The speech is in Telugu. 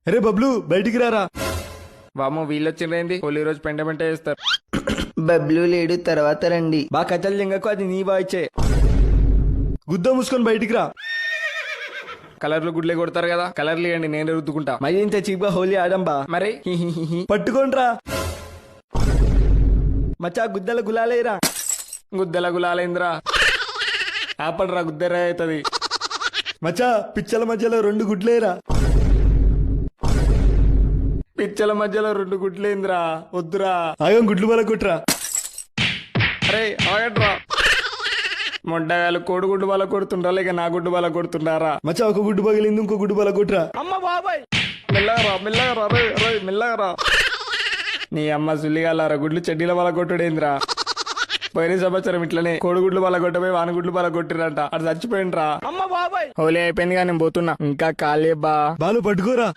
అరే బబ్లు బయటికి రారా. వామో వీళ్ళు వచ్చింది హోలీ రోజు పెంట పెంట చేస్తారు. బబ్లు లేడు, తర్వాత రండి. బా కథలు లింగకు అది నీ వాయిచే. గుద్ద మూసుకొని బయటికి రా. కలర్లు గుడ్లే కొడతారు కదా, కలర్లు ఇవ్వండి నేను రుద్దుకుంటా. మరి ఇంత చీప్ గా హోలీ ఆడంబా. మరి పట్టుకోండ్రా మచ్చా, గుద్దల గులాలేరా. గుద్దెల గులాలేంద్రా, ఆపడరా గుద్దెరా అవుతుంది. మచ్చా పిచ్చల మధ్యలో 2 గుడ్లేరా. పిచ్చల మధ్యలో 2 గుడ్లేంద్రా, వద్దురా. ఆగం గుడ్లు బల కొట్రా. అరే ఆగట్రా. మొండగాలు కోడిగుడ్డు బల కొడుతుండ్రా లేక నా గుడ్డు బల కొడుతున్నారా? మచ్చా ఒక గుడ్డు పగిలింది, ఇంకో గుడ్డు బల కొట్రా. అమ్మ బాబాయ్, మెల్లగరా మెల్లగరా, రే రే మెల్లగరా. నీ అమ్మ సుల్లిగాలారా, గుడ్లు చెడ్డీల బల కొట్టుడేంద్రా. పోయిన సంవత్సరం ఇట్లనే కోడిగుడ్లు బల కొట్టపోయి వానగుడ్లు బల కొట్టిరంట, అది చచ్చిపోయిండ్రా. అమ్మ బాబాయ్, హోలీ అయిపోయింది కానీ నేను పోతున్నా. ఇంకా కాలే బా. బాలు పట్టుకోరా.